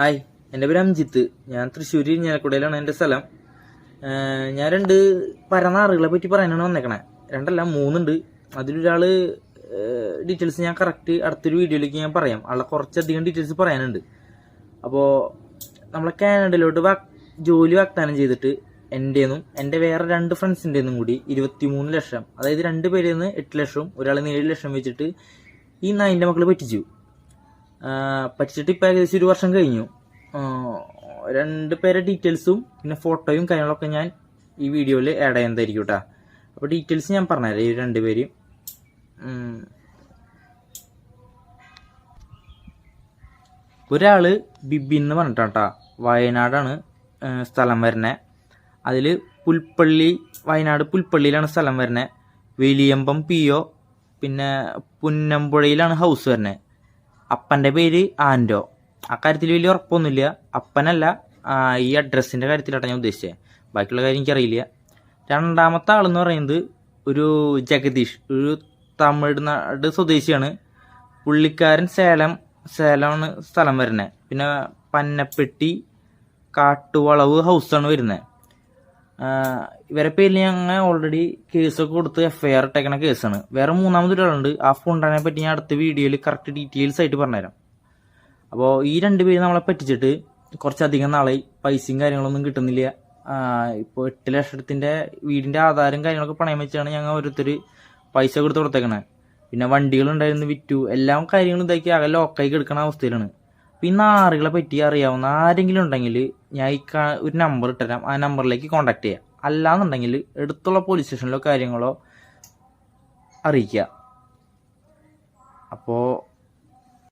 Hi, എൻ്റെ പേര് അംജിത്ത്. ഞാൻ തൃശ്ശൂർ ഇരിഞ്ഞാലക്കുടയിലാണ് എൻ്റെ സ്ഥലം. ഞാൻ രണ്ട് പരനാറുകളെ പറ്റി പറയാനാണ് വന്നേക്കണേ. രണ്ടല്ല, മൂന്നുണ്ട്. അതിലൊരാൾ ഡീറ്റെയിൽസ് ഞാൻ കറക്റ്റ് അടുത്തൊരു വീഡിയോയിലേക്ക് ഞാൻ പറയാം. ആളെ കുറച്ചധികം ഡീറ്റെയിൽസ് പറയാനുണ്ട്. അപ്പോൾ നമ്മളെ കാനഡയിലോട്ട് ജോലി വാഗ്ദാനം ചെയ്തിട്ട് എൻ്റെന്നും എൻ്റെ വേറെ രണ്ട് ഫ്രണ്ട്സിൻ്റെന്നും കൂടി 23 ലക്ഷം, അതായത് 2 പേരിൽ നിന്ന് 8 ലക്ഷവും ഒരാളിൽ നിന്ന് 7 ലക്ഷം വെച്ചിട്ട് ഈ നായിൻ്റെ മക്കൾ പറ്റിച്ചിട്ട് ഇപ്പം ഏകദേശം 1 വർഷം കഴിഞ്ഞു. 2 പേരെ ഡീറ്റെയിൽസും പിന്നെ ഫോട്ടോയും കാര്യങ്ങളൊക്കെ ഞാൻ ഈ വീഡിയോയിൽ ആഡ് ചെയ്യുന്നതായിരിക്കും കേട്ടോ. അപ്പോൾ ഡീറ്റെയിൽസ് ഞാൻ പറഞ്ഞുതരാം. ഈ 2 പേര് ഒരാൾ ബിബിൻ എന്ന് പറഞ്ഞിട്ടാ, വയനാടാണ് സ്ഥലം വരുന്നത്. അതിൽ വയനാട് പുൽപ്പള്ളിയിലാണ് സ്ഥലം വരുന്നത്. വെലിയമ്പം PO, പിന്നെ പുന്നമ്പുഴയിലാണ് ഹൗസ് വരുന്നത്. അപ്പൻ്റെ പേര് ആൻഡോ. ആ കാര്യത്തിൽ വലിയ ഉറപ്പൊന്നുമില്ല. അപ്പനല്ല, ഈ അഡ്രസ്സിൻ്റെ കാര്യത്തിലാട്ടാണ് ഞാൻ ഉദ്ദേശിച്ചത്. ബാക്കിയുള്ള കാര്യം എനിക്കറിയില്ല. രണ്ടാമത്തെ ആളെന്ന് പറയുന്നത് ഒരു ജഗദീഷ്, ഒരു തമിഴ്നാട് സ്വദേശിയാണ്. പുള്ളിക്കാരൻ സേലമാണ് സ്ഥലം വരുന്നത്. പിന്നെ പന്നപ്പെട്ടി കാട്ടുവളവ് ഹൗസാണ് വരുന്നത്. ഇവരെ പേരിൽ ഞങ്ങൾ ഓൾറെഡി കേസൊക്കെ കൊടുത്ത് FIR ഇട്ടേക്കണ കേസാണ്. വേറെ മൂന്നാമതൊരാളുണ്ട്. ആ ഫോണിനെ പറ്റി ഞാൻ അടുത്ത വീഡിയോയിൽ കറക്റ്റ് ഡീറ്റെയിൽസ് ആയിട്ട് പറഞ്ഞുതരാം. അപ്പോൾ ഈ 2 പേര് നമ്മളെ പറ്റിച്ചിട്ട് കുറച്ചധികം നാളായി. പൈസയും കാര്യങ്ങളൊന്നും കിട്ടുന്നില്ല. ഇപ്പോൾ 8 ലക്ഷത്തിൻ്റെ വീടിൻ്റെ ആധാരം കാര്യങ്ങളൊക്കെ പണയം വെച്ചാണ് ഞങ്ങൾ ഓരോരുത്തർ പൈസ കൊടുത്തേക്കണേ. പിന്നെ വണ്ടികളുണ്ടായിരുന്നു, വിറ്റു. എല്ലാം കാര്യങ്ങളും ഇതാക്കി ആകെ ലോക്കായി കിടക്കണ അവസ്ഥയിലാണ്. അപ്പം ഈ നാറുകളെ പറ്റി അറിയാവുന്ന ആരെങ്കിലും ഉണ്ടെങ്കിൽ ഞാൻ ഒരു നമ്പർ ഇട്ടുതരാം. ആ നമ്പറിലേക്ക് കോൺടാക്ട് ചെയ്യാം. അല്ലാന്നുണ്ടെങ്കിൽ അടുത്തുള്ള പോലീസ് സ്റ്റേഷനിലോ കാര്യങ്ങളോ അറിയിക്കുക. അപ്പോൾ